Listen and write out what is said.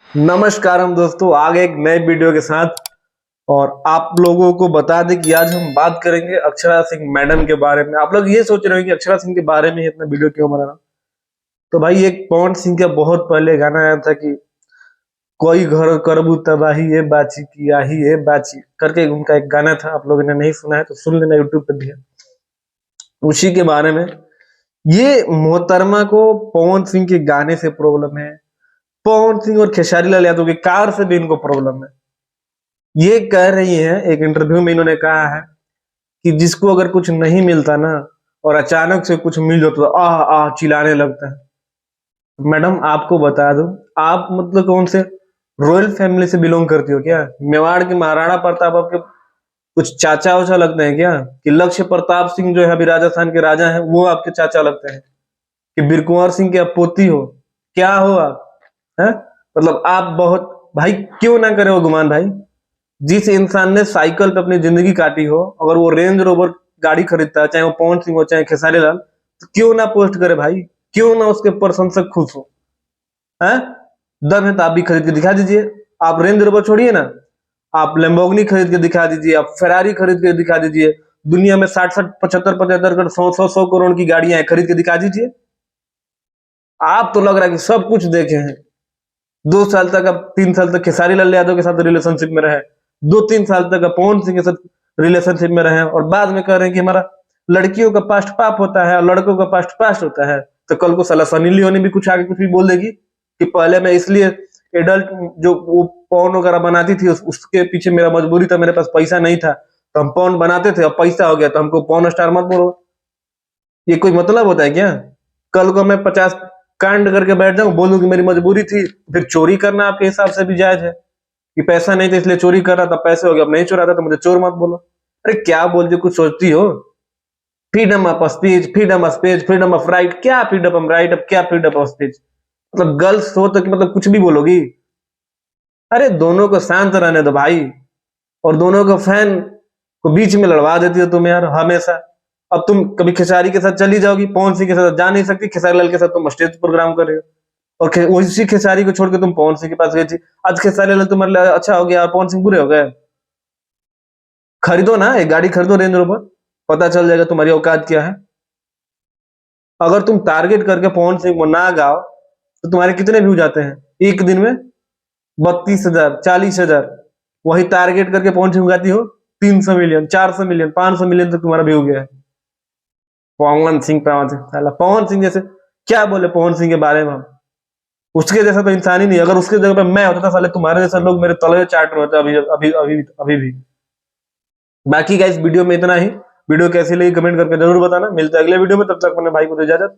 नमस्कार हम दोस्तों आ गए एक नए वीडियो के साथ। और आप लोगों को बता दें कि आज हम बात करेंगे अक्षरा सिंह मैडम के बारे में। आप लोग ये सोच रहे हो कि अक्षरा सिंह के बारे में ही इतना वीडियो क्यों बना रहा हूं? तो भाई एक पवन सिंह का बहुत पहले गाना आया था कि कोई घर करबू तबाही ये बाची की आही ये बाची करके उनका एक गाना था। आप लोगों ने नहीं सुना है तो सुन लेना, यूट्यूब पे भी है। उसी के बारे में ये मोहतरमा को पवन सिंह के गाने से प्रॉब्लम है, पवन सिंह और खेसारी लाल यादव की कार से भी इनको प्रॉब्लम है। ये कह रही है, एक इंटरव्यू में इन्होंने कहा है कि जिसको अगर कुछ नहीं मिलता ना और अचानक से कुछ मिल जाता तो आह आह चिल्लाने लगता है। मैडम आपको बता दूं, आप मतलब कौन से रॉयल फैमिली से बिलोंग करती हो क्या? मेवाड़ के महाराणा प्रताप आपके कुछ चाचा वाचा लगते हैं क्या? कि लक्ष्य प्रताप सिंह जो है अभी राजस्थान के राजा हैं वो आपके चाचा लगते हैं? कि बीर कुंवर सिंह की आप पोती हो? क्या हो आप है? मतलब आप बहुत भाई क्यों ना करे वो गुमान भाई। जिस इंसान ने साइकिल पे अपनी जिंदगी काटी हो, अगर वो रेंज रोवर गाड़ी खरीदता है, चाहे वो पवन सिंह हो चाहे खेसारी लाल, तो क्यों ना पोस्ट करे भाई? क्यों ना उसके प्रशंसक खुश हो? हैं? दम है तो आप भी खरीद के दिखा दीजिए। आप रेंज रोवर छोड़िए ना, आप लेम्बोर्गिनी खरीद के दिखा दीजिए, आप फेरारी खरीद के दिखा दीजिए। दुनिया में 60-60 75-75 100-100 करोड़ की गाड़ियां हैं, खरीद के दिखा दीजिए। आप तो लग रहा है कि सब कुछ देखे हैं। 2 साल तक, अब 3 साल तक खेसारी लाल यादव के साथ रिलेशनशिप में रहे, 2-3 साल तक अब पवन सिंह के साथ रिलेशनशिप में रहे, और बाद में कह रहे हैं कि हमारा लड़कियों का पास्ट पाप होता है और लड़कों का पास्ट पास्ट होता है। तो कल को साला सनी लियोनी भी कुछ आगे कुछ भी बोल देगी कि पहले मैं इसलिए एडल्ट जो वो पॉर्न वगैरह बनाती थी उसके पीछे मेरा मजबूरी था, मेरे पास पैसा नहीं था तो हम पॉर्न बनाते थे, अब पैसा हो गया तो हमको पॉर्न स्टार मत बोलो। ये कोई मतलब होता है क्या? कल को मैं 50 कांड करके बैठ जाऊं, बोलूं कि मेरी मजबूरी थी, फिर चोरी करना आपके हिसाब से भी जायज है कि पैसा नहीं था इसलिए चोरी कर रहा था, पैसे हो गए अब नहीं चुरा था तो मुझे चोर मत बोलो। अरे क्या बोलती हो, कुछ सोचती हो? Freedom of speech, freedom of speech, freedom of right, क्या फ्रीडम ऑफ राइट, अब क्या फ्रीडम ऑफ स्पीच? मतलब गर्ल्स हो तो कि मतलब कुछ भी बोलोगी? अरे दोनों को शांत रहने दो भाई। और दोनों को फैन को बीच में लड़वा देती हो तुम यार हमेशा। अब तुम कभी खेसारी के साथ चली जाओगी, पवन सिंह के साथ जा नहीं सकती, खेसारी लाल के साथ तुम स्टेज प्रोग्राम कर रहे हो, और उसी खेसारी को छोड़ के तुम पवन सिंह के पास गई थी। आज खेसारी लाल तुम्हारे लिए अच्छा हो गया और पवन सिंह बुरे हो गए? खरीदो ना, एक गाड़ी खरीदो रेंज रोवर, पता चल जाएगा तुम्हारी औकात क्या है। अगर तुम टारगेट करके पवन सिंह को ना गाओ तो तुम्हारे कितने व्यू जाते हैं एक दिन में? 32,000, 40,000। वही टारगेट करके पवन सिंह गाती हो, 300 मिलियन, 400 मिलियन, 500 मिलियन तक तुम्हारा व्यू गया है। पवन सिंह, पवन सिंह जैसे क्या बोले पवन सिंह के बारे में हम? उसके जैसा तो इंसान ही नहीं। अगर उसके जगह पे मैं होता था, साले तुम्हारे जैसे लोग मेरे तलवे चाट रहे होते अभी अभी अभी अभी भी। बाकी गाइस वीडियो में इतना ही। वीडियो कैसी लगी कमेंट करके जरूर बताना। मिलते हैं अगले वीडियो में, तब तक अपने भाई को दो इजाजत।